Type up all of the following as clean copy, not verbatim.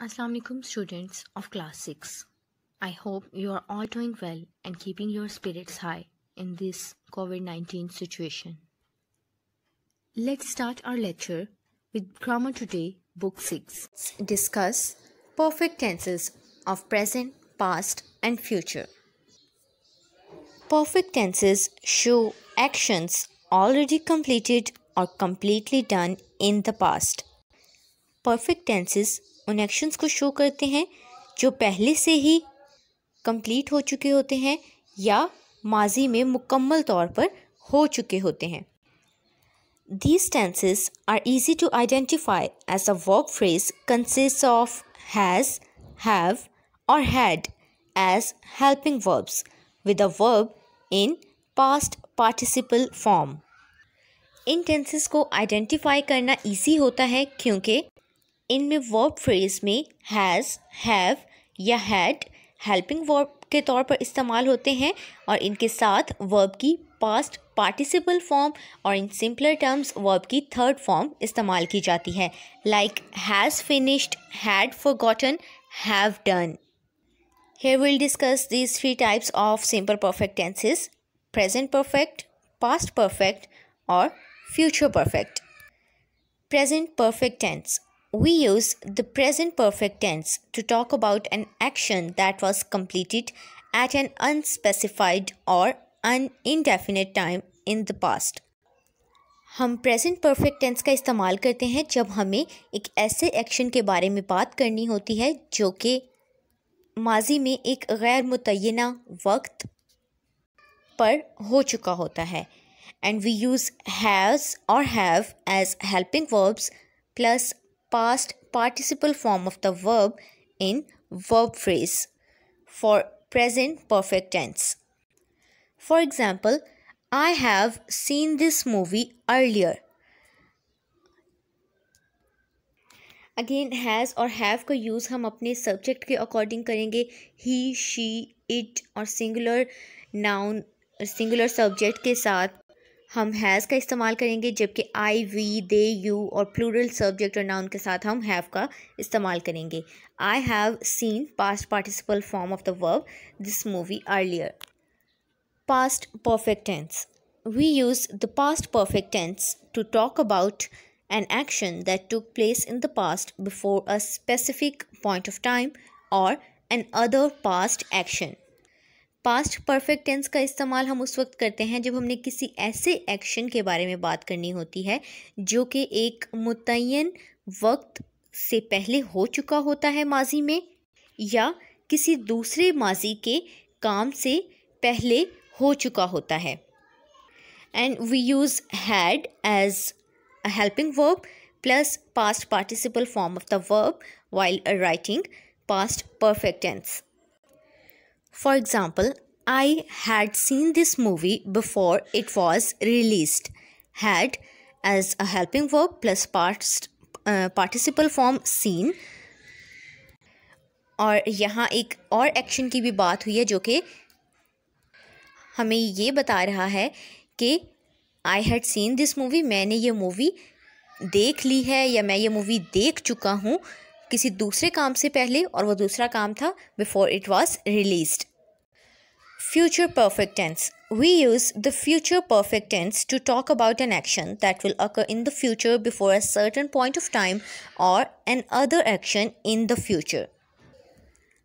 Assalamualaikum students of class 6. I hope you are all doing well and keeping your spirits high in this COVID-19 situation. Let's start our lecture with Grammar Today, Book 6. Let's discuss perfect tenses of present, past and future. Perfect tenses show actions already completed or completely done in the past. Perfect tenses उन actions को show करते हैं जो पहले से ही complete हो चुके होते हैं या माजी में मुकम्मल तौर पर हो चुके होते हैं. These tenses are easy to identify as a verb phrase consists of has, have or had as helping verbs with a verb in past participle form. In tenses को आइडेंटिफाई करना इजी होता है क्योंकि इनमें वर्ब फ्रेज में has, have या had helping verb के तौर पर इस्तेमाल होते हैं और इनके साथ वर्ब की पास्ट पार्टिसिपल फॉर्म और इन सिंपलर टर्म्स वर्ब की थर्ड फॉर्म इस्तेमाल की जाती है, like has finished, had forgotten, have done. Here we'll discuss these three types of simple perfect tenses: present perfect, past perfect or future perfect. Present perfect tense. We use the present perfect tense to talk about an action that was completed at an unspecified or an indefinite time in the past. हम present perfect tense का इस्तेमाल करते हैं जब हमें एक ऐसे action के बारे में बात करनी होती है जो कि माजी में एक गैर मुतय्यना वक्त पर हो चुका होता है. And we use has or have as helping verbs plus past participle form of the verb in verb phrase for present perfect tense. For example, I have seen this movie earlier. Again, has और have का use हम अपने subject के according करेंगे. he, she, it और singular noun singular subject के साथ हम हैज़ का इस्तेमाल करेंगे, जबकि आई, वी, दे, यू और प्लूरल सब्जेक्ट और नाउन के साथ हम हैव का इस्तेमाल करेंगे. I have seen past participle form of the verb this movie earlier. Past perfect tense. We use the past perfect tense to talk about an action that took place in the past before a specific point of time or an other past action. Past perfect tense का इस्तेमाल हम उस वक्त करते हैं जब हमने किसी ऐसे एक्शन के बारे में बात करनी होती है जो कि एक मुतय्यन वक्त से पहले हो चुका होता है माजी में या किसी दूसरे माजी के काम से पहले हो चुका होता है. And we use had as a helping verb plus past participle form of the verb while writing past perfect tense. For example, I had seen this movie before it was released. Had as a helping verb plus past participle form seen. और यहाँ एक और action की भी बात हुई है जो कि हमें ये बता रहा है कि I had seen this movie, मैंने ये मूवी देख ली है या मैं ये मूवी देख चुका हूँ किसी दूसरे काम से पहले और वो दूसरा काम था before it was released. Future perfect tense. We use the future perfect tense to talk about an action that will occur in the future before a certain point of time और an another action in the future.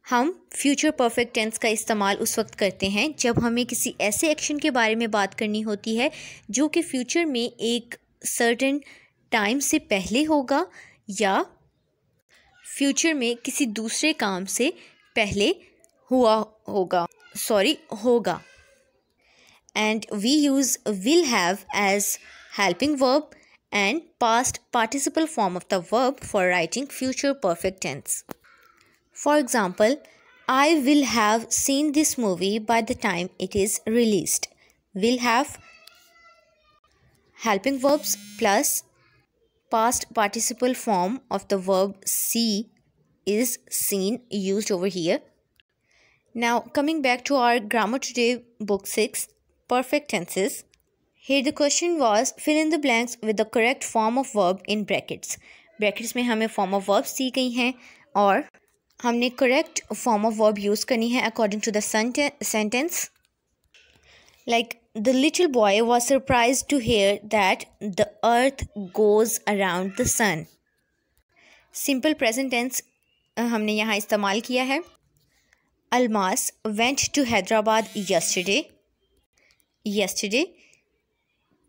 हम future perfect tense का इस्तेमाल उस वक्त करते हैं जब हमें किसी ऐसे एक्शन के बारे में बात करनी होती है जो कि फ्यूचर में एक सर्टेन टाइम से पहले होगा या फ्यूचर में किसी दूसरे काम से पहले होगा. And we use will have as helping verb and past participle form of the verb for writing future perfect tense. For example, I will have seen this movie by the time it is released. Will have helping verbs plus past participle form of the verb see is seen used over here. Now coming back to our Grammar Today book 6, perfect tenses. Here the question was fill in the blanks with the correct form of verb in brackets. Brackets में हमें form of verbs दी गई हैं और हमने correct form of verb use करनी है according to the sentence. Like the little boy was surprise to hear that the earth goes around the sun. Simple present tense हमने यहाँ इस्तेमाल किया है. Almas went to Hyderabad yesterday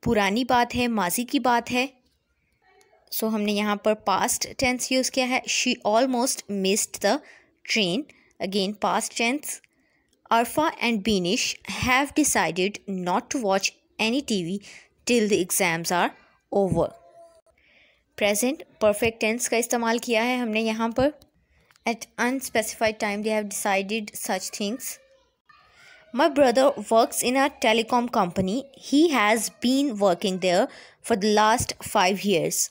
पुरानी बात है, माजी की बात है. सो हमने यहाँ पर पास्ट टेंस यूज़ किया है. She almost missed the train, again past tense. Arfa and Binish have decided not to watch any TV till the exams are over. Present perfect tense का इस्तेमाल किया है हमने यहाँ पर. At unspecified time they have decided such things. My brother works in a telecom company. He has been working there for the last 5 years.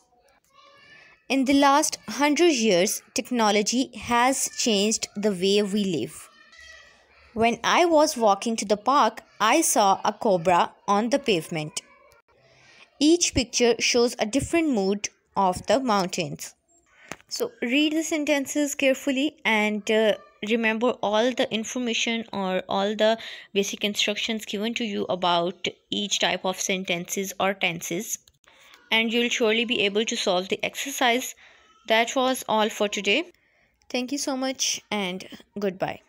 In the last 100 years, technology has changed the way we live. When I was walking to the park, I saw a cobra on the pavement. Each picture shows a different mood of the mountains. So read the sentences carefully and remember all the information or all the basic instructions given to you about each type of sentences or tenses. And you'll surely be able to solve the exercise. That was all for today. Thank you so much and goodbye.